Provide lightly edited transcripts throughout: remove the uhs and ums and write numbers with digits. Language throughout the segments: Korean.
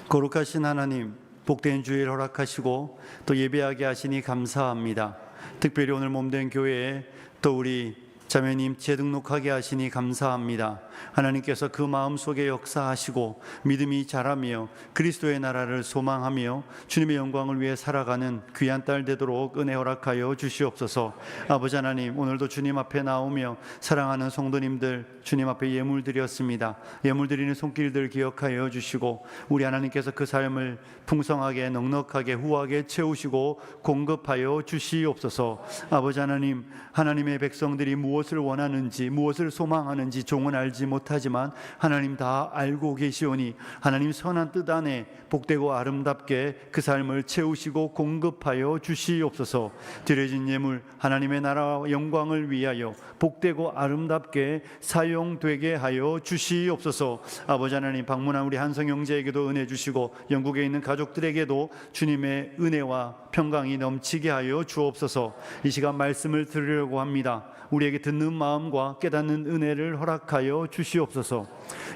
거룩하신 하나님, 복된 주일 허락하시고 또 예배하게 하시니 감사합니다. 특별히 오늘 몸된 교회에 또 우리 자매님 재등록하게 하시니 감사합니다. 하나님께서 그 마음속에 역사하시고 믿음이 자라며 그리스도의 나라를 소망하며 주님의 영광을 위해 살아가는 귀한 딸 되도록 은혜 허락하여 주시옵소서. 아버지 하나님, 오늘도 주님 앞에 나오며 사랑하는 성도님들 주님 앞에 예물 드렸습니다. 예물 드리는 손길들 기억하여 주시고 우리 하나님께서 그 삶을 풍성하게 넉넉하게 후하게 채우시고 공급하여 주시옵소서. 아버지 하나님, 하나님의 백성들이 무엇을 원하는지 무엇을 소망하는지 종은 알지 못하지만 하나님 다 알고 계시오니 하나님 선한 뜻 안에 복되고 아름답게 그 삶을 채우시고 공급하여 주시옵소서. 드려진 예물 하나님의 나라와 영광을 위하여 복되고 아름답게 사용되게 하여 주시옵소서. 아버지 하나님, 방문한 우리 한성 형제에게도 은혜 주시고 영국에 있는 가족들에게도 주님의 은혜와 평강이 넘치게 하여 주옵소서. 이 시간 말씀을 들으려고 합니다. 우리에게 듣는 마음과 깨닫는 은혜를 허락하여 주시옵소서.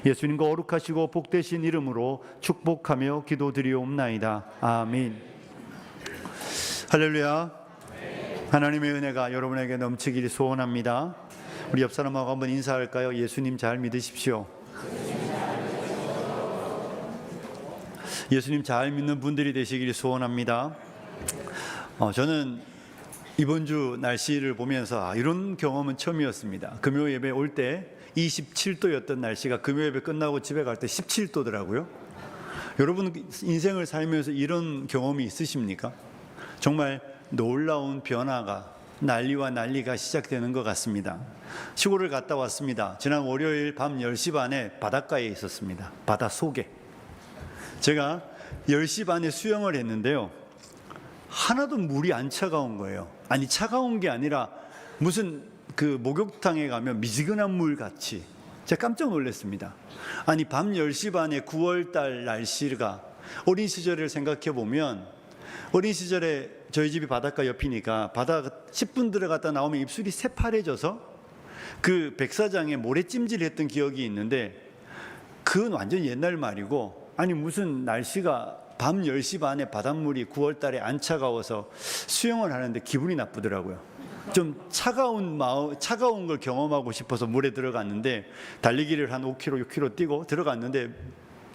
예수님과 거룩하시고 복되신 이름으로 축복하며 기도드리옵나이다. 아멘. 할렐루야. 하나님의 은혜가 여러분에게 넘치기를 소원합니다. 우리 옆 사람하고 한번 인사할까요? 예수님 잘 믿으십시오. 예수님 잘 믿는 분들이 되시기를 소원합니다. 저는 이번 주 날씨를 보면서 이런 경험은 처음이었습니다. 금요 예배 올 때 27도였던 날씨가 금요 예배 끝나고 집에 갈 때 17도더라고요. 여러분 인생을 살면서 이런 경험이 있으십니까? 정말 놀라운 변화가 난리와 난리가 시작되는 것 같습니다. 시골을 갔다 왔습니다. 지난 월요일 밤 10시 반에 바닷가에 있었습니다. 바다 속에. 제가 10시 반에 수영을 했는데요, 하나도 물이 안 차가운 거예요. 아니, 차가운 게 아니라 무슨 그 목욕탕에 가면 미지근한 물 같이. 제가 깜짝 놀랐습니다. 아니, 밤 10시 반에 9월달 날씨가, 어린 시절을 생각해 보면 어린 시절에 저희 집이 바닷가 옆이니까 바다 10분 들어갔다 나오면 입술이 새파래져서 그 백사장에 모래찜질 했던 기억이 있는데, 그건 완전 옛날 말이고, 아니 무슨 날씨가 밤 10시 반에 바닷물이 9월 달에 안 차가워서 수영을 하는데 기분이 나쁘더라고요. 좀 차가운 걸 경험하고 싶어서 물에 들어갔는데, 달리기를 한 5km, 6km 뛰고 들어갔는데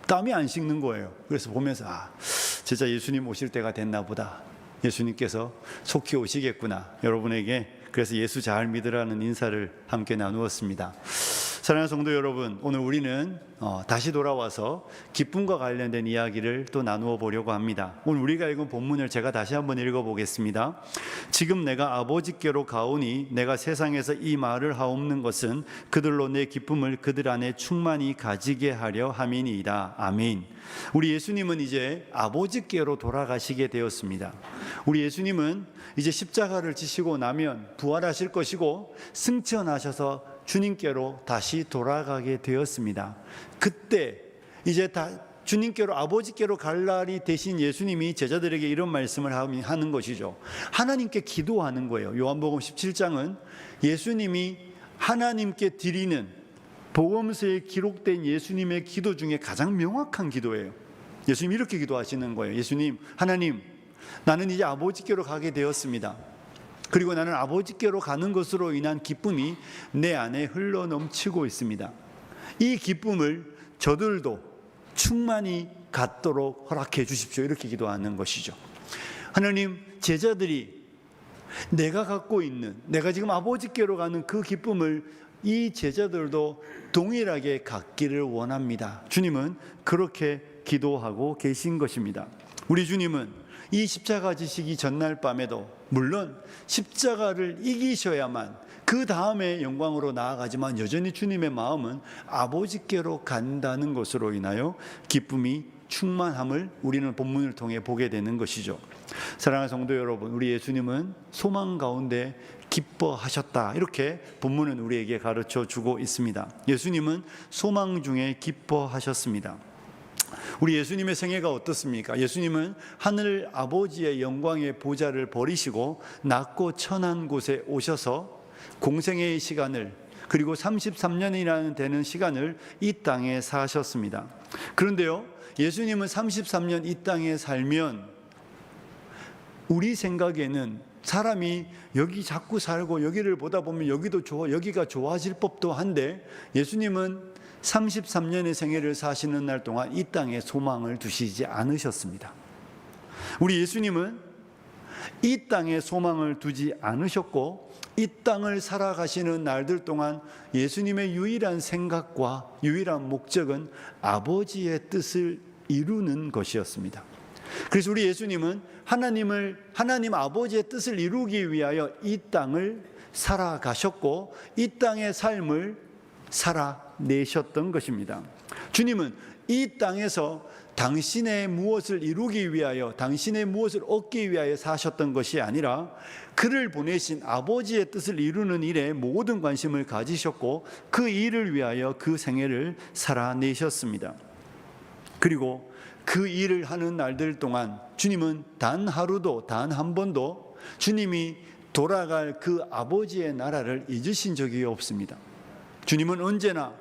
땀이 안 식는 거예요. 그래서 보면서 진짜 예수님 오실 때가 됐나 보다. 예수님께서 속히 오시겠구나. 여러분에게 그래서 예수 잘 믿으라는 인사를 함께 나누었습니다. 사랑하는 성도 여러분, 오늘 우리는 다시 돌아와서 기쁨과 관련된 이야기를 또 나누어 보려고 합니다. 오늘 우리가 읽은 본문을 제가 다시 한번 읽어보겠습니다. 지금 내가 아버지께로 가오니 내가 세상에서 이 말을 하옵는 것은 그들로 내 기쁨을 그들 안에 충만히 가지게 하려 함이니이다. 아멘. 우리 예수님은 이제 아버지께로 돌아가시게 되었습니다. 우리 예수님은 이제 십자가를 지시고 나면 부활하실 것이고 승천하셔서 주님께로 다시 돌아가게 되었습니다. 그때 이제 주님께로, 아버지께로 갈 날이 되신 예수님이 제자들에게 이런 말씀을 하는 것이죠. 하나님께 기도하는 거예요. 요한복음 17장은 예수님이 하나님께 드리는 복음서에 기록된 예수님의 기도 중에 가장 명확한 기도예요. 예수님이 이렇게 기도하시는 거예요. 예수님, 하나님, 나는 이제 아버지께로 가게 되었습니다. 그리고 나는 아버지께로 가는 것으로 인한 기쁨이 내 안에 흘러 넘치고 있습니다. 이 기쁨을 저들도 충만히 갖도록 허락해 주십시오. 이렇게 기도하는 것이죠. 하나님, 제자들이 내가 갖고 있는, 내가 지금 아버지께로 가는 그 기쁨을 이 제자들도 동일하게 갖기를 원합니다. 주님은 그렇게 기도하고 계신 것입니다. 우리 주님은 이 십자가 지시기 전날 밤에도 물론 십자가를 이기셔야만 그 다음에 영광으로 나아가지만 여전히 주님의 마음은 아버지께로 간다는 것으로 인하여 기쁨이 충만함을 우리는 본문을 통해 보게 되는 것이죠. 사랑하는 성도 여러분, 우리 예수님은 소망 가운데 기뻐하셨다. 이렇게 본문은 우리에게 가르쳐 주고 있습니다. 예수님은 소망 중에 기뻐하셨습니다. 우리 예수님의 생애가 어떻습니까? 예수님은 하늘 아버지의 영광의 보좌를 버리시고 낮고 천한 곳에 오셔서 공생애의 시간을, 그리고 33년이라는 되는 시간을 이 땅에 사셨습니다. 그런데요, 예수님은 33년 이 땅에 살면 우리 생각에는 사람이 여기 자꾸 살고 여기를 보다 보면 여기도 좋아, 여기가 좋아질 법도 한데 예수님은 33년의 생애를 사시는 날 동안 이 땅에 소망을 두시지 않으셨습니다. 우리 예수님은 이 땅에 소망을 두지 않으셨고 이 땅을 살아가시는 날들 동안 예수님의 유일한 생각과 유일한 목적은 아버지의 뜻을 이루는 것이었습니다. 그래서 우리 예수님은 하나님 아버지의 뜻을 이루기 위하여 이 땅을 살아가셨고 이 땅의 삶을 살아내셨던 것입니다. 주님은 이 땅에서 당신의 무엇을 이루기 위하여, 당신의 무엇을 얻기 위하여 사셨던 것이 아니라 그를 보내신 아버지의 뜻을 이루는 일에 모든 관심을 가지셨고 그 일을 위하여 그 생애를 살아내셨습니다. 그리고 그 일을 하는 날들 동안 주님은 단 하루도, 단 한 번도 주님이 돌아갈 그 아버지의 나라를 잊으신 적이 없습니다. 주님은 언제나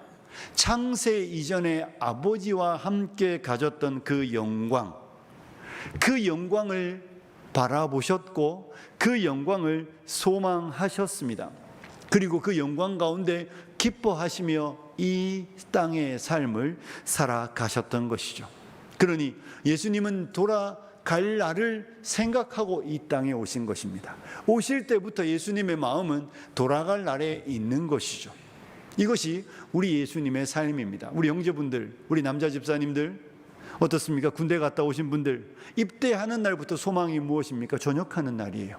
창세 이전에 아버지와 함께 가졌던 그 영광을 바라보셨고 그 영광을 소망하셨습니다. 그리고 그 영광 가운데 기뻐하시며 이 땅의 삶을 살아가셨던 것이죠. 그러니 예수님은 돌아갈 날을 생각하고 이 땅에 오신 것입니다. 오실 때부터 예수님의 마음은 돌아갈 날에 있는 것이죠. 이것이 우리 예수님의 삶입니다. 우리 형제분들, 우리 남자 집사님들 어떻습니까? 군대 갔다 오신 분들 입대하는 날부터 소망이 무엇입니까? 전역하는 날이에요.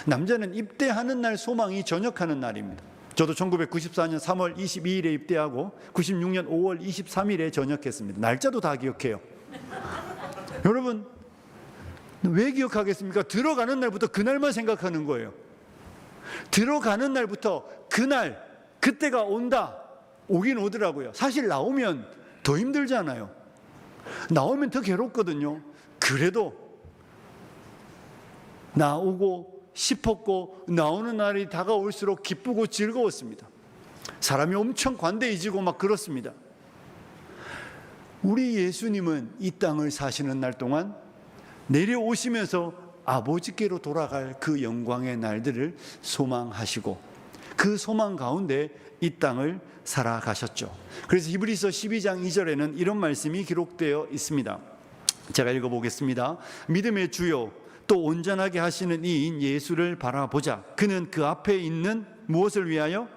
남자는 입대하는 날 소망이 전역하는 날입니다. 저도 1994년 3월 22일에 입대하고 96년 5월 23일에 전역했습니다. 날짜도 다 기억해요. 여러분 왜 기억하겠습니까? 들어가는 날부터 그날만 생각하는 거예요. 들어가는 날부터 그때가 온다. 오긴 오더라고요. 사실 나오면 더 힘들잖아요. 나오면 더 괴롭거든요. 그래도 나오고 싶었고 나오는 날이 다가올수록 기쁘고 즐거웠습니다. 사람이 엄청 관대해지고 막 그렇습니다. 우리 예수님은 이 땅을 사시는 날 동안 내려오시면서 아버지께로 돌아갈 그 영광의 날들을 소망하시고 그 소망 가운데 이 땅을 살아가셨죠. 그래서 히브리서 12장 2절에는 이런 말씀이 기록되어 있습니다. 제가 읽어보겠습니다. 믿음의 주요 또 온전하게 하시는 이인 예수를 바라보자. 그는 그 앞에 있는 무엇을 위하여?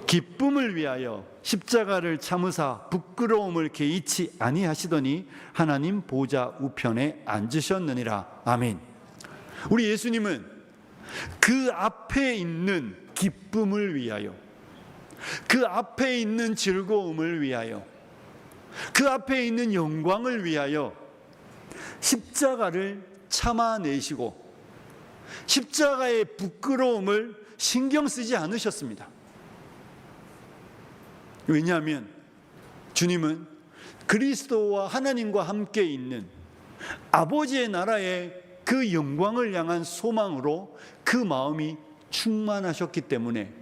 기쁨을 위하여 십자가를 참으사 부끄러움을 개의치 아니하시더니 하나님 보좌 우편에 앉으셨느니라. 아멘. 우리 예수님은 그 앞에 있는 기쁨을 위하여, 그 앞에 있는 즐거움을 위하여, 그 앞에 있는 영광을 위하여 십자가를 참아내시고 십자가의 부끄러움을 신경 쓰지 않으셨습니다. 왜냐하면 주님은 그리스도와 하나님과 함께 있는 아버지의 나라의 그 영광을 향한 소망으로 그 마음이 충만하셨기 때문에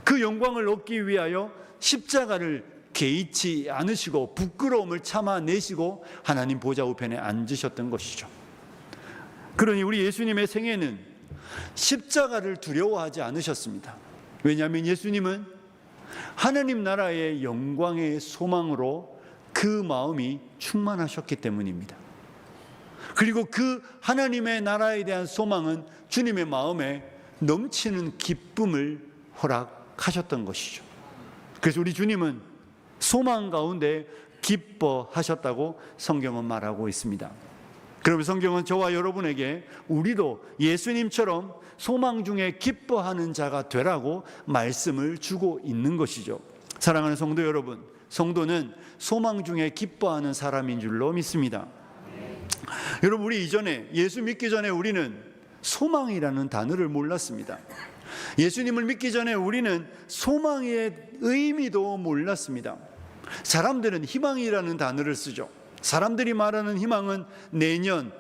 그 영광을 얻기 위하여 십자가를 개의치 않으시고 부끄러움을 참아내시고 하나님 보좌 우편에 앉으셨던 것이죠. 그러니 우리 예수님의 생애는 십자가를 두려워하지 않으셨습니다. 왜냐하면 예수님은 하나님 나라의 영광의 소망으로 그 마음이 충만하셨기 때문입니다. 그리고 그 하나님의 나라에 대한 소망은 주님의 마음에 넘치는 기쁨을 허락하셨던 것이죠. 그래서 우리 주님은 소망 가운데 기뻐하셨다고 성경은 말하고 있습니다. 그러면 성경은 저와 여러분에게 우리도 예수님처럼 소망 중에 기뻐하는 자가 되라고 말씀을 주고 있는 것이죠. 사랑하는 성도 여러분, 성도는 소망 중에 기뻐하는 사람인 줄로 믿습니다. 여러분, 우리 이전에 예수 믿기 전에 우리는 소망이라는 단어를 몰랐습니다. 예수님을 믿기 전에 우리는 소망의 의미도 몰랐습니다. 사람들은 희망이라는 단어를 쓰죠. 사람들이 말하는 희망은 내년,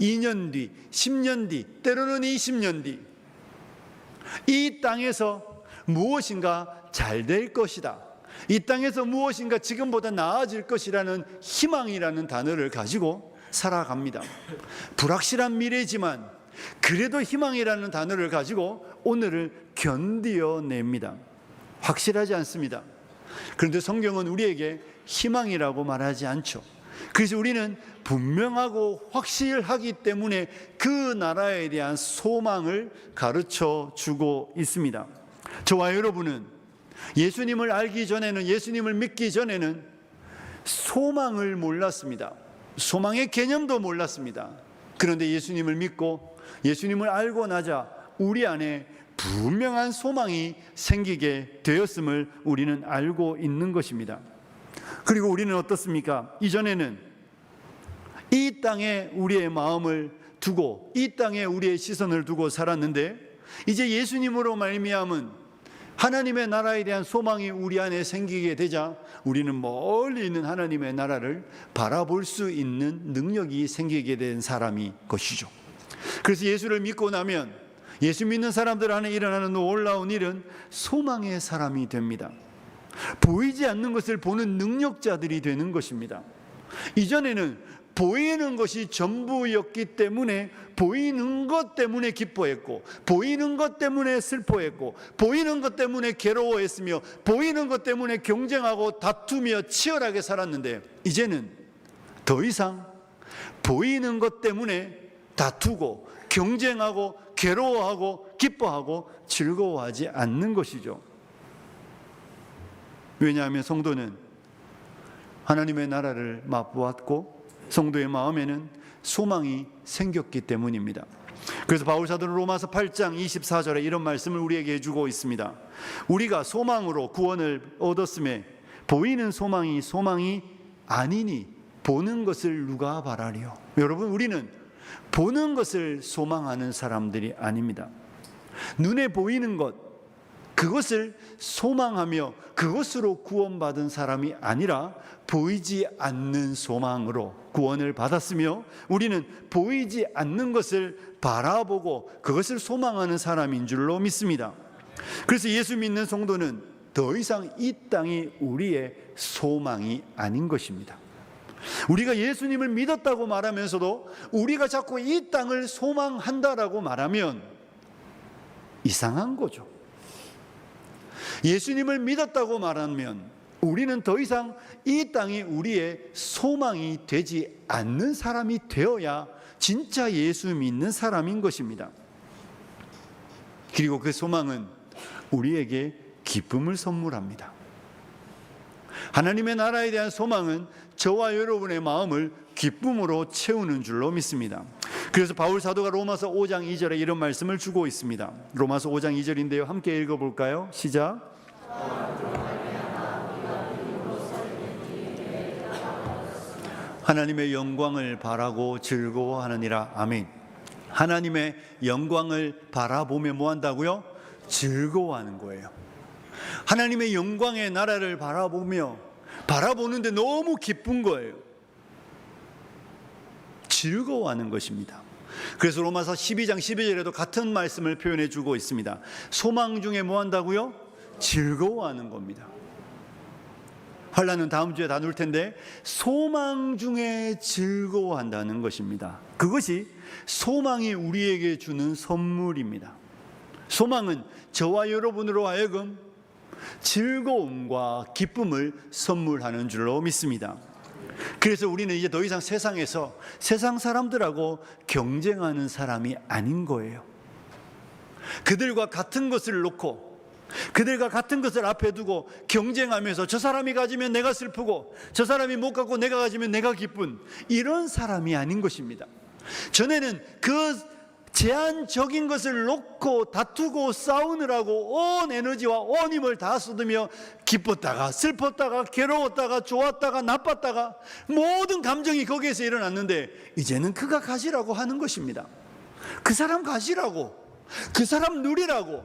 2년 뒤, 10년 뒤, 때로는 20년 뒤, 이 땅에서 무엇인가 잘 될 것이다, 이 땅에서 무엇인가 지금보다 나아질 것이라는 희망이라는 단어를 가지고 살아갑니다. 불확실한 미래지만 그래도 희망이라는 단어를 가지고 오늘을 견디어냅니다. 확실하지 않습니다. 그런데 성경은 우리에게 희망이라고 말하지 않죠. 그래서 우리는 분명하고 확실하기 때문에 그 나라에 대한 소망을 가르쳐 주고 있습니다. 저와 여러분은 예수님을 알기 전에는, 예수님을 믿기 전에는 소망을 몰랐습니다. 소망의 개념도 몰랐습니다. 그런데 예수님을 믿고 예수님을 알고 나자 우리 안에 분명한 소망이 생기게 되었음을 우리는 알고 있는 것입니다. 그리고 우리는 어떻습니까? 이전에는 이 땅에 우리의 마음을 두고 이 땅에 우리의 시선을 두고 살았는데 이제 예수님으로 말미암은 하나님의 나라에 대한 소망이 우리 안에 생기게 되자 우리는 멀리 있는 하나님의 나라를 바라볼 수 있는 능력이 생기게 된 사람이 것이죠. 그래서 예수를 믿고 나면 예수 믿는 사람들 안에 일어나는 놀라운 일은 소망의 사람이 됩니다. 보이지 않는 것을 보는 능력자들이 되는 것입니다. 이전에는 보이는 것이 전부였기 때문에 보이는 것 때문에 기뻐했고 보이는 것 때문에 슬퍼했고 보이는 것 때문에 괴로워했으며 보이는 것 때문에 경쟁하고 다투며 치열하게 살았는데 이제는 더 이상 보이는 것 때문에 다투고 경쟁하고 괴로워하고 기뻐하고 즐거워하지 않는 것이죠. 왜냐하면 성도는 하나님의 나라를 맛보았고 성도의 마음에는 소망이 생겼기 때문입니다. 그래서 바울 사도는 로마서 8장 24절에 이런 말씀을 우리에게 해주고 있습니다. 우리가 소망으로 구원을 얻었음에 보이는 소망이 소망이 아니니 보는 것을 누가 바라리요. 여러분, 우리는 보는 것을 소망하는 사람들이 아닙니다. 눈에 보이는 것, 그것을 소망하며 그것으로 구원받은 사람이 아니라 보이지 않는 소망으로 구원을 받았으며 우리는 보이지 않는 것을 바라보고 그것을 소망하는 사람인 줄로 믿습니다. 그래서 예수 믿는 성도는 더 이상 이 땅이 우리의 소망이 아닌 것입니다. 우리가 예수님을 믿었다고 말하면서도 우리가 자꾸 이 땅을 소망한다라고 말하면 이상한 거죠. 예수님을 믿었다고 말하면 우리는 더 이상 이 땅이 우리의 소망이 되지 않는 사람이 되어야 진짜 예수 믿는 사람인 것입니다. 그리고 그 소망은 우리에게 기쁨을 선물합니다. 하나님의 나라에 대한 소망은 저와 여러분의 마음을 기쁨으로 채우는 줄로 믿습니다. 그래서 바울 사도가 로마서 5장 2절에 이런 말씀을 주고 있습니다. 로마서 5장 2절인데요. 함께 읽어볼까요? 시작. 하나님의 영광을 바라고 즐거워하느니라. 아멘. 하나님의 영광을 바라보며 뭐 한다고요? 즐거워하는 거예요. 하나님의 영광의 나라를 바라보는데 너무 기쁜 거예요. 즐거워하는 것입니다. 그래서 로마서 12장 12절에도 같은 말씀을 표현해 주고 있습니다. 소망 중에 뭐 한다고요? 즐거워하는 겁니다. 환란은 다음 주에 다룰 텐데 소망 중에 즐거워한다는 것입니다. 그것이 소망이 우리에게 주는 선물입니다. 소망은 저와 여러분으로 하여금 즐거움과 기쁨을 선물하는 줄로 믿습니다. 그래서 우리는 이제 더 이상 세상에서 세상 사람들하고 경쟁하는 사람이 아닌 거예요. 그들과 같은 것을 놓고 그들과 같은 것을 앞에 두고 경쟁하면서 저 사람이 가지면 내가 슬프고 저 사람이 못 갖고 내가 가지면 내가 기쁜 이런 사람이 아닌 것입니다. 전에는 그 제한적인 것을 놓고 다투고 싸우느라고 온 에너지와 온 힘을 다 쏟으며 기뻤다가 슬펐다가 괴로웠다가 좋았다가 나빴다가 모든 감정이 거기에서 일어났는데 이제는 그가 가지라고 하는 것입니다. 그 사람 가지라고, 그 사람 누리라고,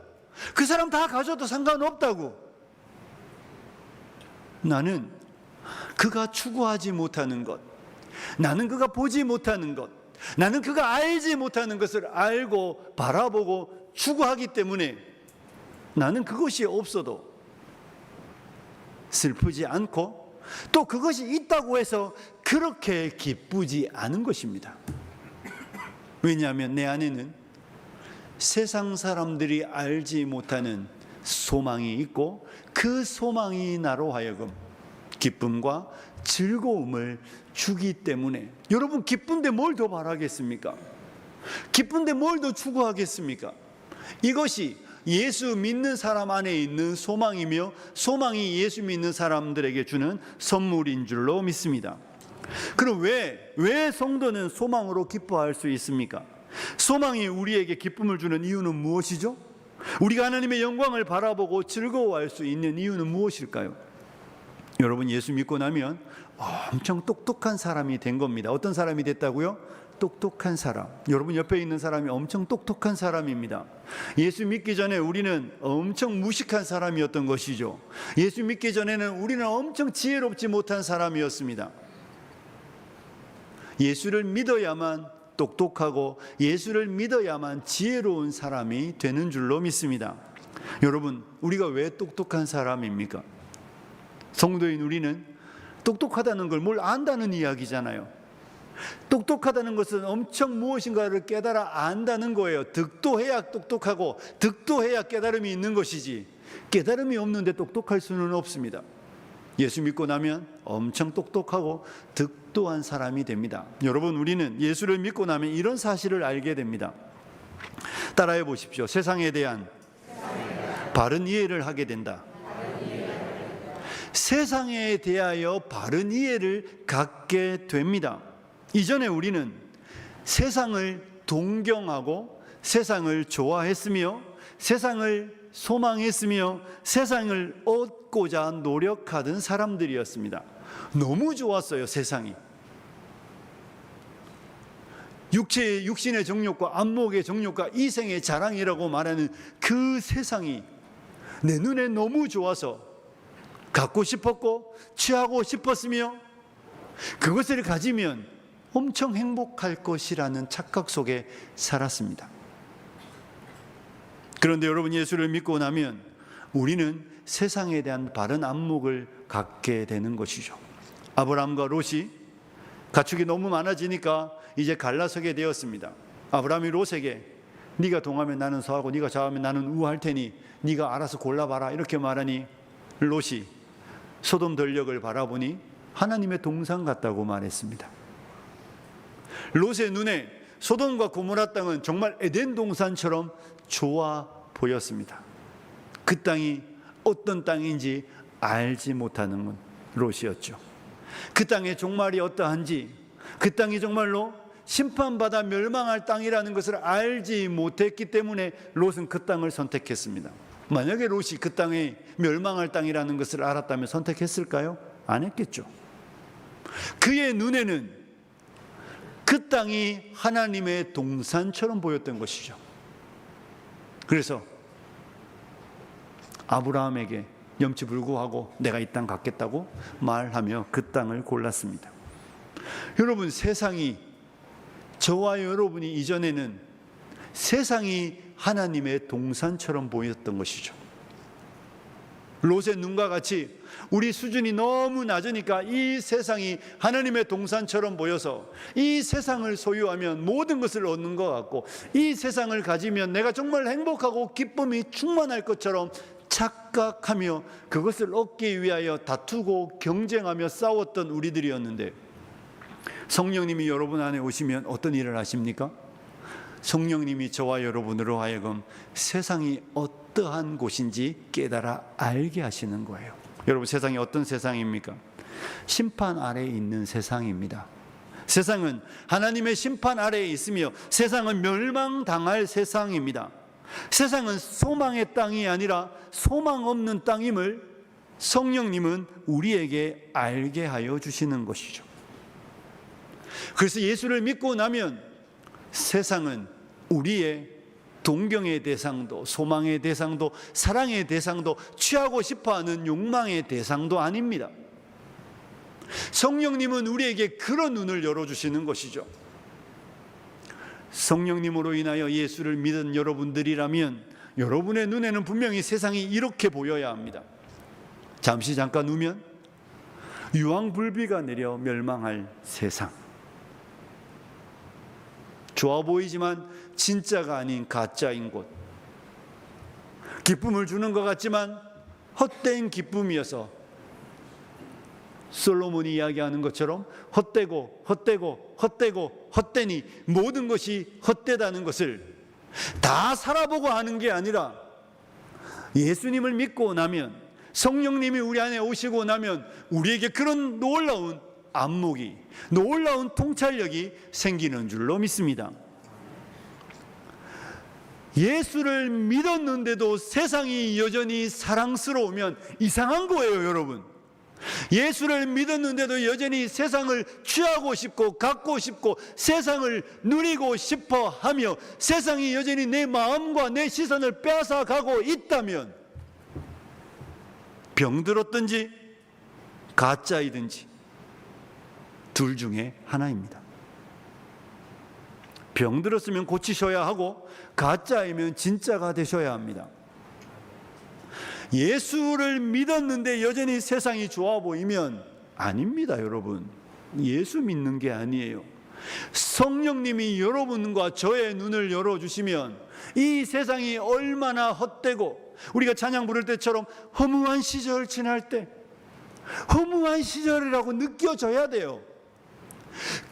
그 사람 다 가져도 상관없다고. 나는 그가 추구하지 못하는 것, 나는 그가 보지 못하는 것, 나는 그가 알지 못하는 것을 알고 바라보고 추구하기 때문에 나는 그것이 없어도 슬프지 않고 또 그것이 있다고 해서 그렇게 기쁘지 않은 것입니다. 왜냐하면 내 안에는 세상 사람들이 알지 못하는 소망이 있고 그 소망이 나로 하여금 기쁨과 즐거움을 주기 때문에, 여러분 기쁜데 뭘 더 바라겠습니까? 기쁜데 뭘 더 추구하겠습니까? 이것이 예수 믿는 사람 안에 있는 소망이며 소망이 예수 믿는 사람들에게 주는 선물인 줄로 믿습니다. 그럼 왜 성도는 소망으로 기뻐할 수 있습니까? 소망이 우리에게 기쁨을 주는 이유는 무엇이죠? 우리가 하나님의 영광을 바라보고 즐거워할 수 있는 이유는 무엇일까요? 여러분, 예수 믿고 나면 엄청 똑똑한 사람이 된 겁니다. 어떤 사람이 됐다고요? 똑똑한 사람. 여러분 옆에 있는 사람이 엄청 똑똑한 사람입니다. 예수 믿기 전에 우리는 엄청 무식한 사람이었던 것이죠. 예수 믿기 전에는 우리는 엄청 지혜롭지 못한 사람이었습니다. 예수를 믿어야만 똑똑하고 예수를 믿어야만 지혜로운 사람이 되는 줄로 믿습니다. 여러분, 우리가 왜 똑똑한 사람입니까? 성도인 우리는 똑똑하다는 걸 뭘 안다는 이야기잖아요. 똑똑하다는 것은 엄청 무엇인가를 깨달아 안다는 거예요. 득도해야 똑똑하고 득도해야 깨달음이 있는 것이지, 깨달음이 없는데 똑똑할 수는 없습니다. 예수 믿고 나면 엄청 똑똑하고 득도한 사람이 됩니다. 여러분, 우리는 예수를 믿고 나면 이런 사실을 알게 됩니다. 따라해 보십시오. 세상에 대한 바른 이해를 하게 된다. 세상에 대하여 바른 이해를 갖게 됩니다. 이전에 우리는 세상을 동경하고 세상을 좋아했으며 세상을 소망했으며 세상을 얻고자 노력하던 사람들이었습니다. 너무 좋았어요, 세상이. 육신의 정욕과 안목의 정욕과 이생의 자랑이라고 말하는 그 세상이 내 눈에 너무 좋아서 갖고 싶었고 취하고 싶었으며 그것을 가지면 엄청 행복할 것이라는 착각 속에 살았습니다. 그런데 여러분, 예수를 믿고 나면 우리는 세상에 대한 바른 안목을 갖게 되는 것이죠. 아브라함과 롯이 가축이 너무 많아지니까 이제 갈라서게 되었습니다. 아브라함이 롯에게 네가 동하면 나는 서하고 네가 좌하면 나는 우할 테니 네가 알아서 골라봐라 이렇게 말하니 롯이 소돔 전력을 바라보니 하나님의 동산 같다고 말했습니다. 롯의 눈에 소돔과 고모라 땅은 정말 에덴 동산처럼 좋아 보였습니다. 그 땅이 어떤 땅인지 알지 못하는 롯이었죠. 그 땅의 종말이 어떠한지, 그 땅이 정말로 심판받아 멸망할 땅이라는 것을 알지 못했기 때문에 롯은 그 땅을 선택했습니다. 만약에 롯이 그 땅에 멸망할 땅이라는 것을 알았다면 선택했을까요? 안 했겠죠. 그의 눈에는 그 땅이 하나님의 동산처럼 보였던 것이죠. 그래서 아브라함에게 염치불구하고 내가 이 땅 갖겠다고 말하며 그 땅을 골랐습니다. 여러분, 세상이, 저와 여러분이 이전에는 세상이 하나님의 동산처럼 보였던 것이죠. 롯의 눈과 같이 우리 수준이 너무 낮으니까 이 세상이 하나님의 동산처럼 보여서 이 세상을 소유하면 모든 것을 얻는 것 같고 이 세상을 가지면 내가 정말 행복하고 기쁨이 충만할 것처럼 착각하며 그것을 얻기 위하여 다투고 경쟁하며 싸웠던 우리들이었는데, 성령님이 여러분 안에 오시면 어떤 일을 하십니까? 성령님이 저와 여러분으로 하여금 세상이 어떠한 곳인지 깨달아 알게 하시는 거예요. 여러분, 세상이 어떤 세상입니까? 심판 아래에 있는 세상입니다. 세상은 하나님의 심판 아래에 있으며 세상은 멸망당할 세상입니다. 세상은 소망의 땅이 아니라 소망 없는 땅임을 성령님은 우리에게 알게 하여 주시는 것이죠. 그래서 예수를 믿고 나면 세상은 우리의 동경의 대상도, 소망의 대상도, 사랑의 대상도, 취하고 싶어하는 욕망의 대상도 아닙니다. 성령님은 우리에게 그런 눈을 열어주시는 것이죠. 성령님으로 인하여 예수를 믿은 여러분들이라면 여러분의 눈에는 분명히 세상이 이렇게 보여야 합니다. 잠시 잠깐 우면 유황불비가 내려 멸망할 세상. 좋아 보이지만 진짜가 아닌 가짜인 곳. 기쁨을 주는 것 같지만 헛된 기쁨이어서 솔로몬이 이야기하는 것처럼 헛되고 헛되고 헛되고 헛되니 모든 것이 헛되다는 것을 다 살아보고 하는 게 아니라 예수님을 믿고 나면, 성령님이 우리 안에 오시고 나면 우리에게 그런 놀라운 안목이, 놀라운 통찰력이 생기는 줄로 믿습니다. 예수를 믿었는데도 세상이 여전히 사랑스러우면 이상한 거예요, 여러분. 예수를 믿었는데도 여전히 세상을 취하고 싶고 갖고 싶고 세상을 누리고 싶어 하며 세상이 여전히 내 마음과 내 시선을 빼앗아 가고 있다면 병들었든지 가짜이든지 둘 중에 하나입니다. 병들었으면 고치셔야 하고 가짜이면 진짜가 되셔야 합니다. 예수를 믿었는데 여전히 세상이 좋아 보이면 아닙니다, 여러분. 예수 믿는 게 아니에요. 성령님이 여러분과 저의 눈을 열어주시면 이 세상이 얼마나 헛되고, 우리가 찬양 부를 때처럼 허무한 시절 지날 때 허무한 시절이라고 느껴져야 돼요.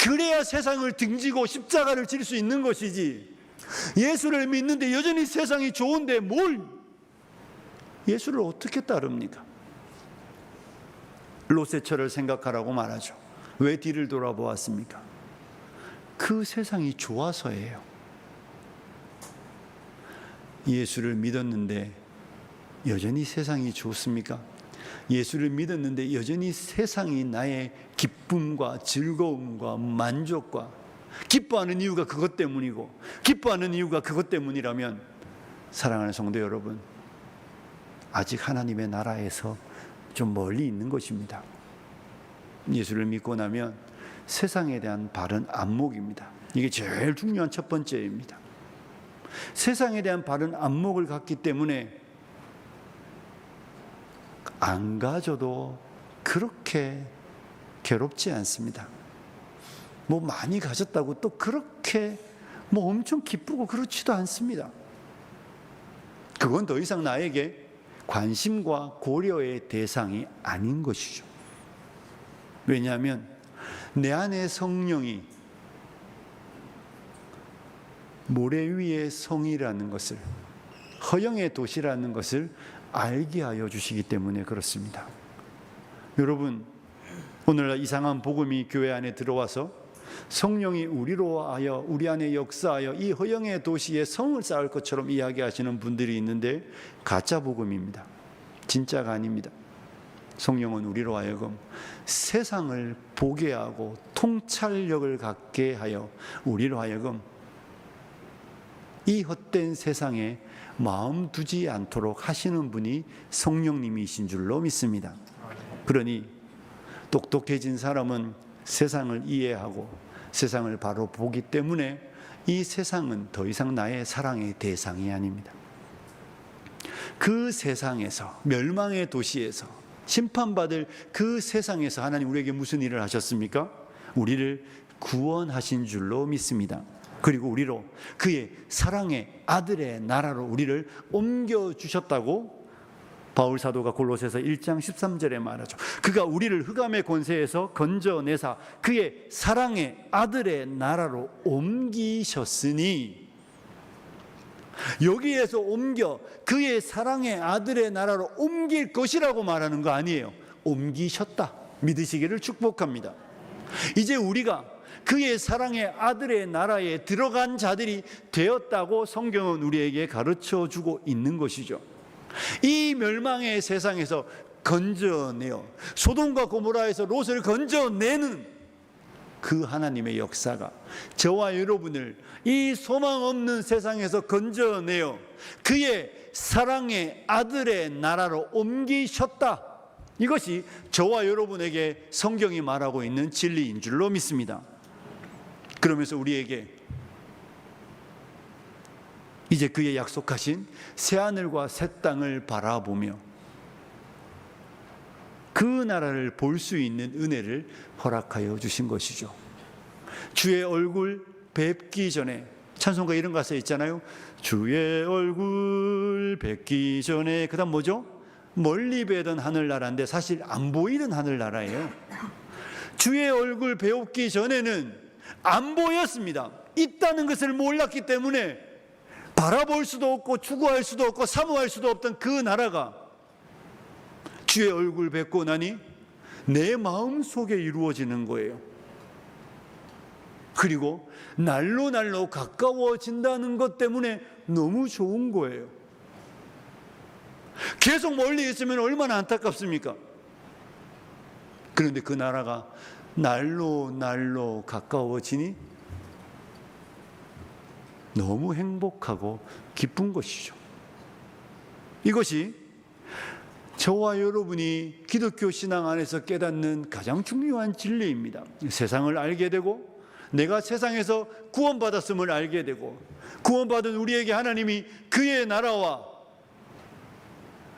그래야 세상을 등지고 십자가를 질 수 있는 것이지, 예수를 믿는데 여전히 세상이 좋은데 뭘 예수를 어떻게 따릅니까? 롯세처를 생각하라고 말하죠. 왜 뒤를 돌아보았습니까? 그 세상이 좋아서예요. 예수를 믿었는데 여전히 세상이 좋습니까? 예수를 믿었는데 여전히 세상이 나의 기쁨과 즐거움과 만족과 기뻐하는 이유가 그것 때문이고, 기뻐하는 이유가 그것 때문이라면 사랑하는 성도 여러분, 아직 하나님의 나라에서 좀 멀리 있는 것입니다. 예수를 믿고 나면 세상에 대한 바른 안목입니다. 이게 제일 중요한 첫 번째입니다. 세상에 대한 바른 안목을 갖기 때문에 안 가져도 그렇게 괴롭지 않습니다. 뭐 많이 가졌다고 또 그렇게 뭐 엄청 기쁘고 그렇지도 않습니다. 그건 더 이상 나에게 관심과 고려의 대상이 아닌 것이죠. 왜냐하면 내 안에 성령이 모래 위의 성이라는 것을, 허영의 도시라는 것을 알게 하여 주시기 때문에 그렇습니다. 여러분, 오늘날 이상한 복음이 교회 안에 들어와서 성령이 우리로 하여 우리 안에 역사하여 이 허영의 도시에 성을 쌓을 것처럼 이야기하시는 분들이 있는데 가짜 복음입니다. 진짜가 아닙니다. 성령은 우리로 하여금 세상을 보게 하고 통찰력을 갖게 하여 우리로 하여금 이 헛된 세상에 마음 두지 않도록 하시는 분이 성령님이신 줄로 믿습니다. 그러니 똑똑해진 사람은 세상을 이해하고 세상을 바로 보기 때문에 이 세상은 더 이상 나의 사랑의 대상이 아닙니다. 그 세상에서, 멸망의 도시에서, 심판받을 그 세상에서 하나님 우리에게 무슨 일을 하셨습니까? 우리를 구원하신 줄로 믿습니다. 그리고 우리로 그의 사랑의 아들의 나라로 우리를 옮겨주셨다고 바울 사도가 골로새서 1장 13절에 말하죠. 그가 우리를 흑암의 권세에서 건져내사 그의 사랑의 아들의 나라로 옮기셨으니, 여기에서 옮겨 그의 사랑의 아들의 나라로 옮길 것이라고 말하는 거 아니에요. 옮기셨다 믿으시기를 축복합니다. 이제 우리가 그의 사랑의 아들의 나라에 들어간 자들이 되었다고 성경은 우리에게 가르쳐주고 있는 것이죠. 이 멸망의 세상에서 건져내어 소돔과 고모라에서 롯을 건져내는 그 하나님의 역사가 저와 여러분을 이 소망 없는 세상에서 건져내어 그의 사랑의 아들의 나라로 옮기셨다. 이것이 저와 여러분에게 성경이 말하고 있는 진리인 줄로 믿습니다. 그러면서 우리에게 이제 그의 약속하신 새하늘과 새 땅을 바라보며 그 나라를 볼 수 있는 은혜를 허락하여 주신 것이죠. 주의 얼굴 뵙기 전에, 찬송가 이런 가사 있잖아요. 주의 얼굴 뵙기 전에, 그 다음 뭐죠? 멀리 뵈던 하늘나라인데 사실 안 보이던 하늘나라예요. 주의 얼굴 배우기 전에는 안 보였습니다. 있다는 것을 몰랐기 때문에 바라볼 수도 없고 추구할 수도 없고 사모할 수도 없던 그 나라가 주의 얼굴 뵙고 나니 내 마음 속에 이루어지는 거예요. 그리고 날로 날로 가까워진다는 것 때문에 너무 좋은 거예요. 계속 멀리 있으면 얼마나 안타깝습니까? 그런데 그 나라가 날로 날로 가까워지니 너무 행복하고 기쁜 것이죠. 이것이 저와 여러분이 기독교 신앙 안에서 깨닫는 가장 중요한 진리입니다. 세상을 알게 되고 내가 세상에서 구원받았음을 알게 되고 구원받은 우리에게 하나님이 그의 나라와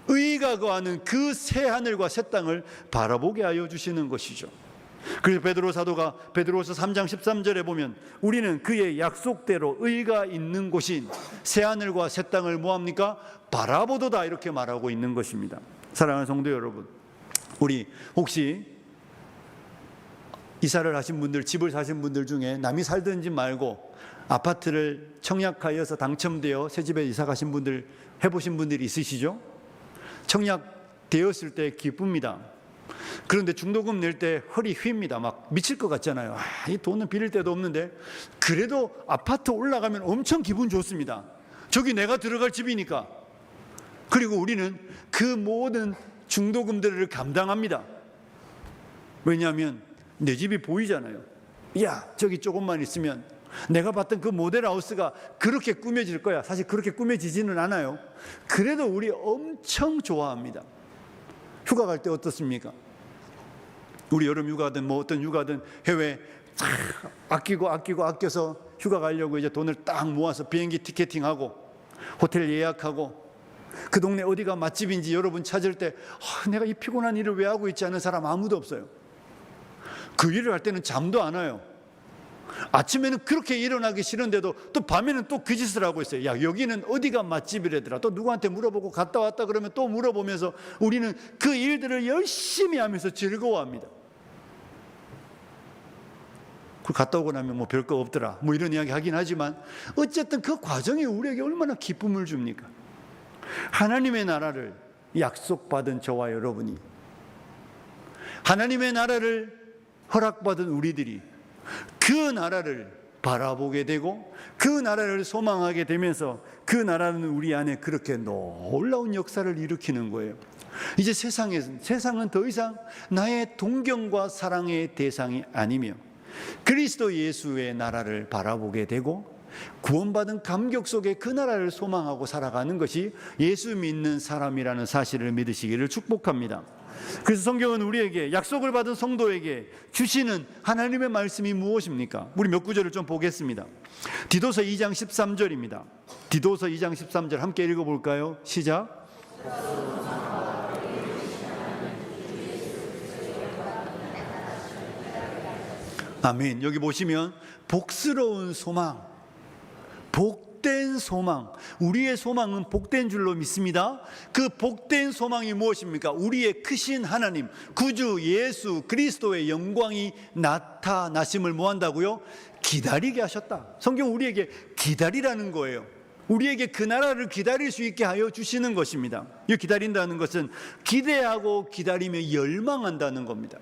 의가 거하는 그 새 하늘과 새 땅을 바라보게 하여 주시는 것이죠. 그래서 베드로 사도가 베드로서 3장 13절에 보면 우리는 그의 약속대로 의가 있는 곳인 새 하늘과 새 땅을 뭐합니까? 바라보도다, 이렇게 말하고 있는 것입니다. 사랑하는 성도 여러분, 우리 혹시 이사를 하신 분들, 집을 사신 분들 중에 남이 살던 집 말고 아파트를 청약하여서 당첨되어 새 집에 이사 가신 분들, 해보신 분들이 있으시죠? 청약되었을 때 기쁩니다. 그런데 중도금 낼 때 허리 휩니다. 막 미칠 것 같잖아요. 이 돈은 빌릴 데도 없는데 그래도 아파트 올라가면 엄청 기분 좋습니다. 저기 내가 들어갈 집이니까. 그리고 우리는 그 모든 중도금들을 감당합니다. 왜냐하면 내 집이 보이잖아요. 야, 저기 조금만 있으면 내가 봤던 그 모델하우스가 그렇게 꾸며질 거야. 사실 그렇게 꾸며지지는 않아요. 그래도 우리 엄청 좋아합니다. 휴가 갈 때 어떻습니까? 우리 여름 휴가든 뭐 어떤 휴가든 해외 아껴서 휴가 가려고 이제 돈을 딱 모아서 비행기 티켓팅하고 호텔 예약하고 그 동네 어디가 맛집인지 여러분 찾을 때 내가 이 피곤한 일을 왜 하고 있지 않은 사람 아무도 없어요. 그 일을 할 때는 잠도 안 와요. 아침에는 그렇게 일어나기 싫은데도 또 밤에는 또 그 짓을 하고 있어요. 야, 여기는 어디가 맛집이래더라. 또 누구한테 물어보고 갔다 왔다 그러면 또 물어보면서 우리는 그 일들을 열심히 하면서 즐거워합니다. 그 갔다 오고 나면 뭐 별거 없더라, 뭐 이런 이야기 하긴 하지만 어쨌든 그 과정이 우리에게 얼마나 기쁨을 줍니까? 하나님의 나라를 약속받은 저와 여러분이, 하나님의 나라를 허락받은 우리들이 그 나라를 바라보게 되고 그 나라를 소망하게 되면서 그 나라는 우리 안에 그렇게 놀라운 역사를 일으키는 거예요. 이제 세상은 더 이상 나의 동경과 사랑의 대상이 아니며 그리스도 예수의 나라를 바라보게 되고 구원받은 감격 속에 그 나라를 소망하고 살아가는 것이 예수 믿는 사람이라는 사실을 믿으시기를 축복합니다. 그래서 성경은 우리에게, 약속을 받은 성도에게 주시는 하나님의 말씀이 무엇입니까? 우리 몇 구절을 좀 보겠습니다. 디도서 2장 13절입니다. 디도서 2장 13절 함께 읽어볼까요? 시작. 아멘. 여기 보시면 복스러운 소망, 복된 소망, 우리의 소망은 복된 줄로 믿습니다. 그 복된 소망이 무엇입니까? 우리의 크신 하나님, 구주 예수 그리스도의 영광이 나타나심을 뭐한다고요? 기다리게 하셨다. 성경 우리에게 기다리라는 거예요. 우리에게 그 나라를 기다릴 수 있게 하여 주시는 것입니다. 이 기다린다는 것은 기대하고 기다리며 열망한다는 겁니다.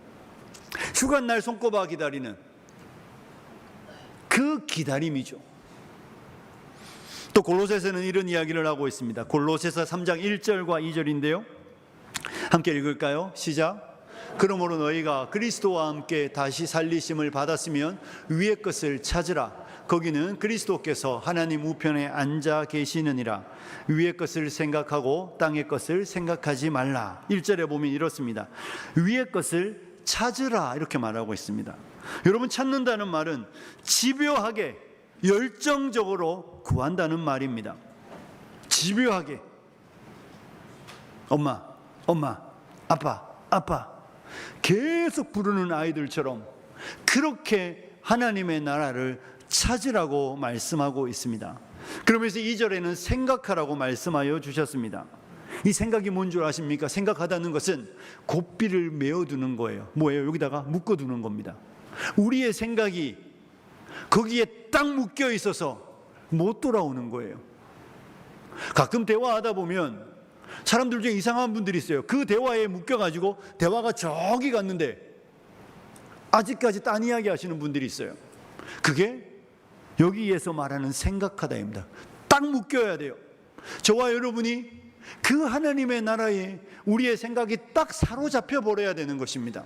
휴가날 손꼽아 기다리는 그 기다림이죠. 또 골로새서는 이런 이야기를 하고 있습니다. 골로새서 3장 1절과 2절인데요. 함께 읽을까요? 시작. 그러므로 너희가 그리스도와 함께 다시 살리심을 받았으면 위의 것을 찾으라. 거기는 그리스도께서 하나님 우편에 앉아 계시느니라. 위의 것을 생각하고 땅의 것을 생각하지 말라. 1절에 보면 이렇습니다. 위의 것을 찾으라, 이렇게 말하고 있습니다. 여러분, 찾는다는 말은 집요하게 열정적으로 구한다는 말입니다. 집요하게. 엄마, 아빠, 계속 부르는 아이들처럼 그렇게 하나님의 나라를 찾으라고 말씀하고 있습니다. 그러면서 2절에는 생각하라고 말씀하여 주셨습니다. 이 생각이 뭔 줄 아십니까? 생각하다는 것은 고삐를 메어두는 거예요. 뭐예요? 여기다가 묶어두는 겁니다. 우리의 생각이 거기에 딱 묶여 있어서 못 돌아오는 거예요. 가끔 대화하다 보면 사람들 중에 이상한 분들이 있어요. 그 대화에 묶여가지고 대화가 저기 갔는데 아직까지 딴 이야기 하시는 분들이 있어요. 그게 여기에서 말하는 생각하다입니다. 딱 묶여야 돼요. 저와 여러분이 그 하나님의 나라에 우리의 생각이 딱 사로잡혀 버려야 되는 것입니다.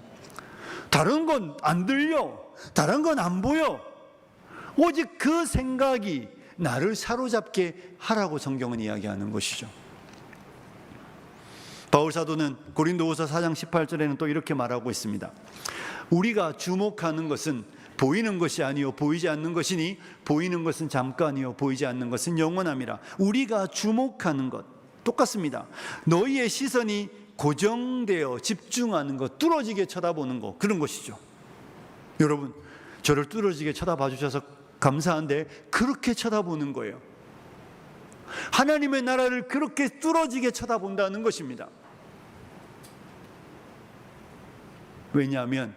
다른 건 안 들려, 다른 건 안 보여. 오직 그 생각이 나를 사로잡게 하라고 성경은 이야기하는 것이죠. 바울 사도는 고린도후서 4장 18절에는 또 이렇게 말하고 있습니다. 우리가 주목하는 것은 보이는 것이 아니요 보이지 않는 것이니 보이는 것은 잠깐이요 보이지 않는 것은 영원함이라. 우리가 주목하는 것 똑같습니다. 너희의 시선이 고정되어 집중하는 것, 뚫어지게 쳐다보는 것, 그런 것이죠. 여러분, 저를 뚫어지게 쳐다봐 주셔서 감사한데 그렇게 쳐다보는 거예요. 하나님의 나라를 그렇게 뚫어지게 쳐다본다는 것입니다. 왜냐하면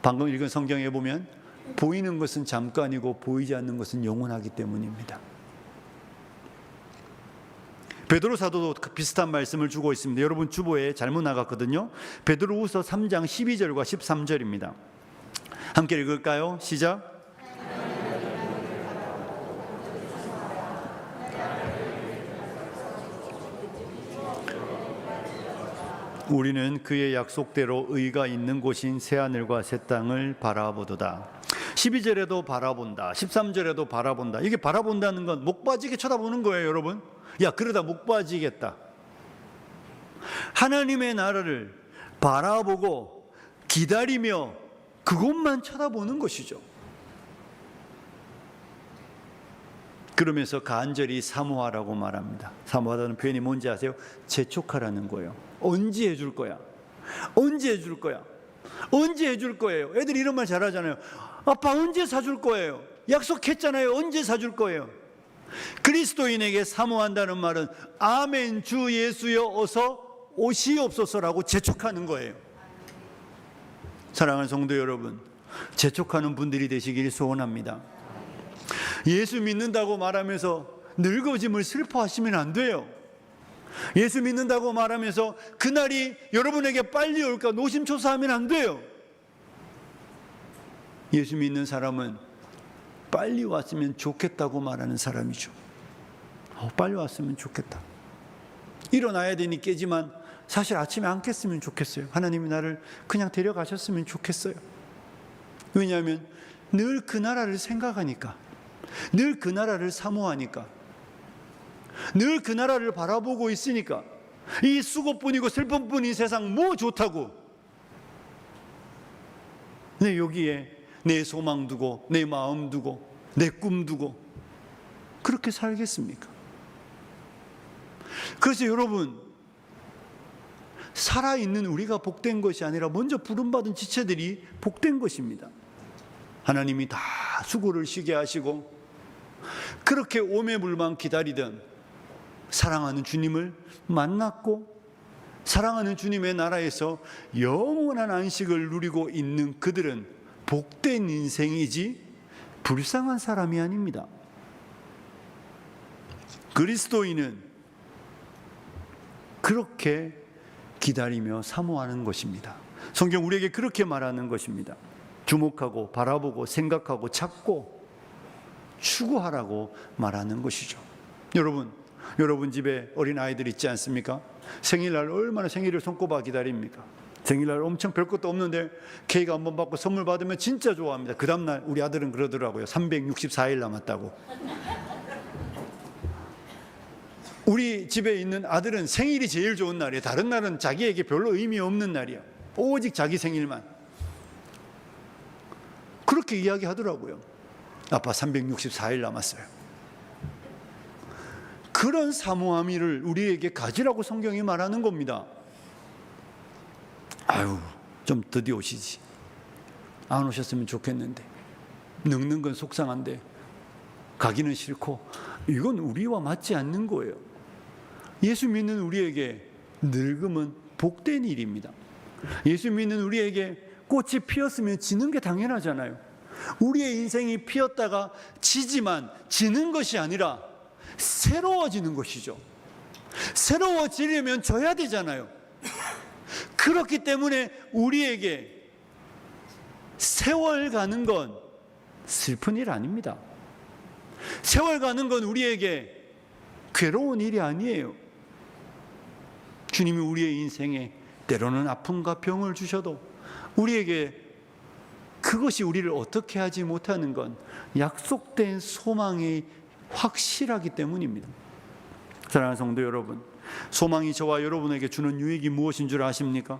방금 읽은 성경에 보면 보이는 것은 잠깐이고 보이지 않는 것은 영원하기 때문입니다. 베드로 사도도 비슷한 말씀을 주고 있습니다. 여러분 주보에 잘못 나갔거든요. 베드로후서 3장 12절과 13절입니다. 함께 읽을까요? 시작. 우리는 그의 약속대로 의가 있는 곳인 새하늘과 새 땅을 바라보도다. 12절에도 바라본다, 13절에도 바라본다. 이게 바라본다는 건 목 빠지게 쳐다보는 거예요, 여러분. 야, 그러다 목 빠지겠다. 하나님의 나라를 바라보고 기다리며 그것만 쳐다보는 것이죠. 그러면서 간절히 사모하라고 말합니다. 사모하다는 표현이 뭔지 아세요? 재촉하라는 거예요. 언제 해줄 거야? 언제 해줄 거야? 언제 해줄 거예요? 애들이 이런 말 잘하잖아요. 아빠 언제 사줄 거예요? 약속했잖아요. 언제 사줄 거예요? 그리스도인에게 사모한다는 말은 아멘 주 예수여 어서 오시옵소서라고 재촉하는 거예요. 사랑하는 성도 여러분, 재촉하는 분들이 되시길 소원합니다. 예수 믿는다고 말하면서 늙어짐을 슬퍼하시면 안 돼요. 예수 믿는다고 말하면서 그날이 여러분에게 빨리 올까 노심초사하면 안 돼요. 예수 믿는 사람은 빨리 왔으면 좋겠다고 말하는 사람이죠. 빨리 왔으면 좋겠다. 일어나야 되니 깨지만 사실 아침에 안 깼으면 좋겠어요. 하나님이 나를 그냥 데려가셨으면 좋겠어요. 왜냐하면 늘 그 나라를 생각하니까, 늘 그 나라를 사모하니까, 늘 그 나라를 바라보고 있으니까 이 수고뿐이고 슬픔뿐인 세상 뭐 좋다고. 네, 여기에 내 소망 두고 내 마음 두고 내 꿈 두고 그렇게 살겠습니까? 그래서 여러분, 살아있는 우리가 복된 것이 아니라 먼저 부름받은 지체들이 복된 것입니다. 하나님이 다 수고를 쉬게 하시고 그렇게 오매불망 기다리던 사랑하는 주님을 만났고 사랑하는 주님의 나라에서 영원한 안식을 누리고 있는 그들은 복된 인생이지 불쌍한 사람이 아닙니다. 그리스도인은 그렇게 기다리며 사모하는 것입니다. 성경 우리에게 그렇게 말하는 것입니다. 주목하고 바라보고 생각하고 찾고 추구하라고 말하는 것이죠. 여러분 집에 어린아이들 있지 않습니까? 생일날 얼마나 생일을 손꼽아 기다립니까? 생일날 엄청 별것도 없는데 케이크 한번 받고 선물 받으면 진짜 좋아합니다. 그 다음날 우리 아들은 그러더라고요. 364일 남았다고. 우리 집에 있는 아들은 생일이 제일 좋은 날이에요. 다른 날은 자기에게 별로 의미 없는 날이야. 오직 자기 생일만. 그렇게 이야기하더라고요. 아빠 364일 남았어요. 그런 사모함을 우리에게 가지라고 성경이 말하는 겁니다. 아유, 좀 드디어 오시지. 안 오셨으면 좋겠는데, 늙는 건 속상한데 가기는 싫고, 이건 우리와 맞지 않는 거예요. 예수 믿는 우리에게 늙음은 복된 일입니다. 예수 믿는 우리에게 꽃이 피었으면 지는 게 당연하잖아요. 우리의 인생이 피었다가 지지만 지는 것이 아니라 새로워지는 것이죠. 새로워지려면 져야 되잖아요. 그렇기 때문에 우리에게 세월 가는 건 슬픈 일 아닙니다. 세월 가는 건 우리에게 괴로운 일이 아니에요. 주님이 우리의 인생에 때로는 아픔과 병을 주셔도 우리에게 그것이 우리를 어떻게 하지 못하는 건 약속된 소망이 확실하기 때문입니다. 사랑하는 성도 여러분, 소망이 저와 여러분에게 주는 유익이 무엇인 줄 아십니까?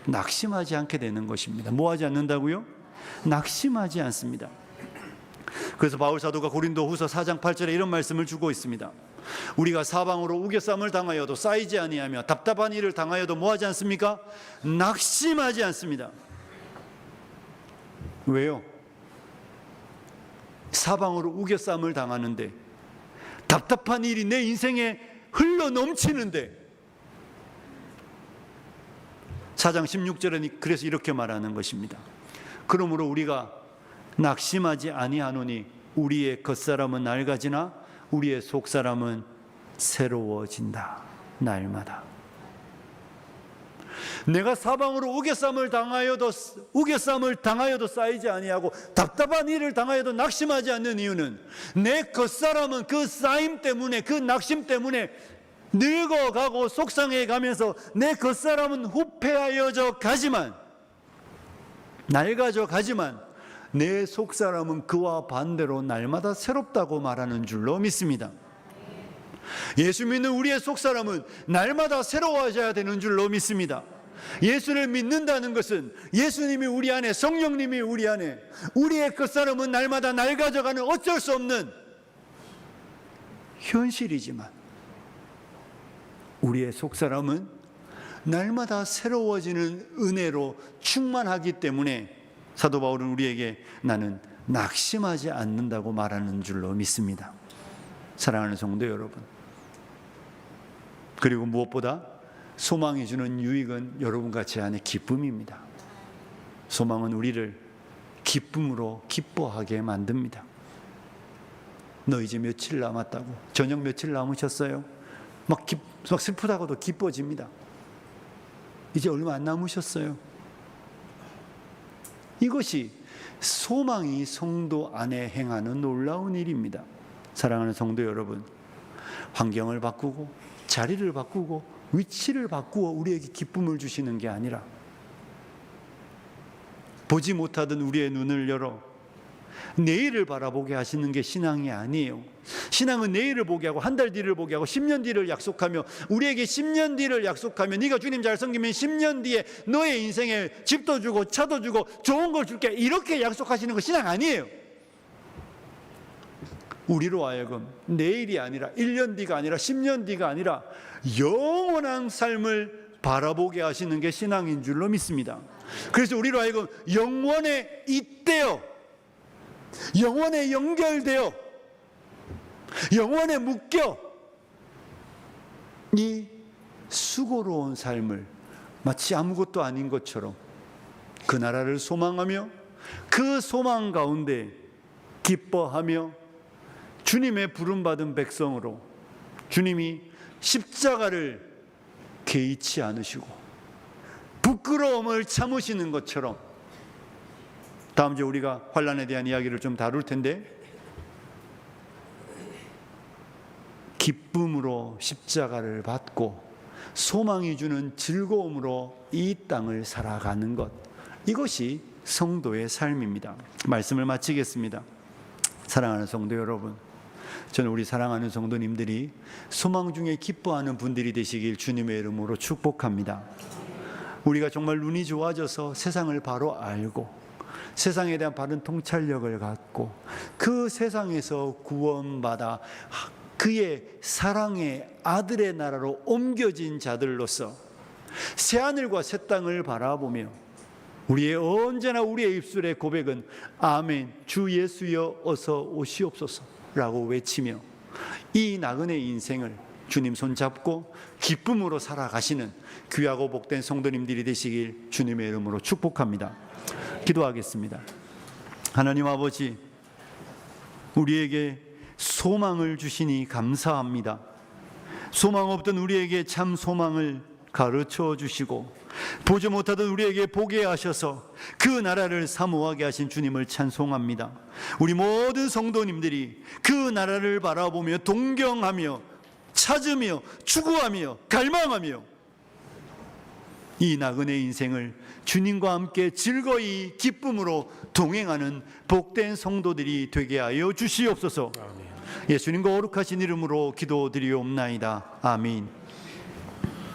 낙심하지 않게 되는 것입니다. 뭐 하지 않는다고요? 낙심하지 않습니다. 그래서 바울 사도가 고린도후서 4장 8절에 이런 말씀을 주고 있습니다. 우리가 사방으로 우겨쌈을 당하여도 쌓이지 아니하며 답답한 일을 당하여도 뭐 하지 않습니까? 낙심하지 않습니다. 왜요? 사방으로 우겨쌈을 당하는데, 답답한 일이 내 인생에 흘러 넘치는데, 4장 16절에 그래서 이렇게 말하는 것입니다. 그러므로 우리가 낙심하지 아니하노니 우리의 겉사람은 낡아지나 우리의 속사람은 새로워진다. 날마다. 내가 사방으로 우겨쌈을 당하여도 쌓이지 아니하고 답답한 일을 당하여도 낙심하지 않는 이유는 내 겉사람은 그 쌓임 때문에, 그 낙심 때문에 늙어가고 속상해 가면서 내 겉사람은 후패하여져 가지만, 낡아져 가지만 내 속사람은 그와 반대로 날마다 새롭다고 말하는 줄로 믿습니다. 예수 믿는 우리의 속사람은 날마다 새로워져야 되는 줄로 믿습니다. 예수를 믿는다는 것은 예수님이 우리 안에, 성령님이 우리 안에, 우리의 겉사람은 날마다 낡아져가는 어쩔 수 없는 현실이지만 우리의 속사람은 날마다 새로워지는 은혜로 충만하기 때문에 사도 바울은 우리에게 나는 낙심하지 않는다고 말하는 줄로 믿습니다. 사랑하는 성도 여러분, 그리고 무엇보다 소망이 주는 유익은 여러분과 제 안의 기쁨입니다. 소망은 우리를 기쁨으로 기뻐하게 만듭니다. 너 이제 며칠 남았다고, 저녁 며칠 남으셨어요? 막 슬프다고도 기뻐집니다. 이제 얼마 안 남으셨어요. 이것이 소망이 성도 안에 행하는 놀라운 일입니다. 사랑하는 성도 여러분, 환경을 바꾸고 자리를 바꾸고 위치를 바꾸어 우리에게 기쁨을 주시는 게 아니라 보지 못하던 우리의 눈을 열어 내일을 바라보게 하시는 게 신앙이 아니에요. 신앙은 내일을 보게 하고 한 달 뒤를 보게 하고 10년 뒤를 약속하며, 우리에게 10년 뒤를 약속하며 네가 주님 잘 섬기면 10년 뒤에 너의 인생에 집도 주고 차도 주고 좋은 걸 줄게, 이렇게 약속하시는 거 신앙 아니에요. 우리로 하여금 내일이 아니라 1년 뒤가 아니라 10년 뒤가 아니라 영원한 삶을 바라보게 하시는 게 신앙인 줄로 믿습니다. 그래서 우리로 하여금 영원에 잇대어, 영원에 연결되어, 영원에 묶여 이 수고로운 삶을 마치 아무것도 아닌 것처럼 그 나라를 소망하며 그 소망 가운데 기뻐하며 주님의 부름받은 백성으로, 주님이 십자가를 개의치 않으시고 부끄러움을 참으시는 것처럼, 다음 주에 우리가 환난에 대한 이야기를 좀 다룰 텐데, 기쁨으로 십자가를 받고 소망이 주는 즐거움으로 이 땅을 살아가는 것, 이것이 성도의 삶입니다. 말씀을 마치겠습니다. 사랑하는 성도 여러분, 저는 우리 사랑하는 성도님들이 소망 중에 기뻐하는 분들이 되시길 주님의 이름으로 축복합니다. 우리가 정말 눈이 좋아져서 세상을 바로 알고 세상에 대한 바른 통찰력을 갖고 그 세상에서 구원받아 그의 사랑의 아들의 나라로 옮겨진 자들로서 새하늘과 새 땅을 바라보며 언제나 우리의 입술의 고백은 아멘, 주 예수여 어서 오시옵소서 라고 외치며 이 나그네 인생을 주님 손잡고 기쁨으로 살아가시는 귀하고 복된 성도님들이 되시길 주님의 이름으로 축복합니다. 기도하겠습니다. 하나님 아버지, 우리에게 소망을 주시니 감사합니다. 소망 없던 우리에게 참 소망을 가르쳐 주시고 보지 못하던 우리에게 보게 하셔서 그 나라를 사모하게 하신 주님을 찬송합니다. 우리 모든 성도님들이 그 나라를 바라보며 동경하며 찾으며 추구하며 갈망하며 이 나그네 인생을 주님과 함께 즐거이 기쁨으로 동행하는 복된 성도들이 되게 하여 주시옵소서. 예수님과 거룩하신 이름으로 기도드리옵나이다. 아멘.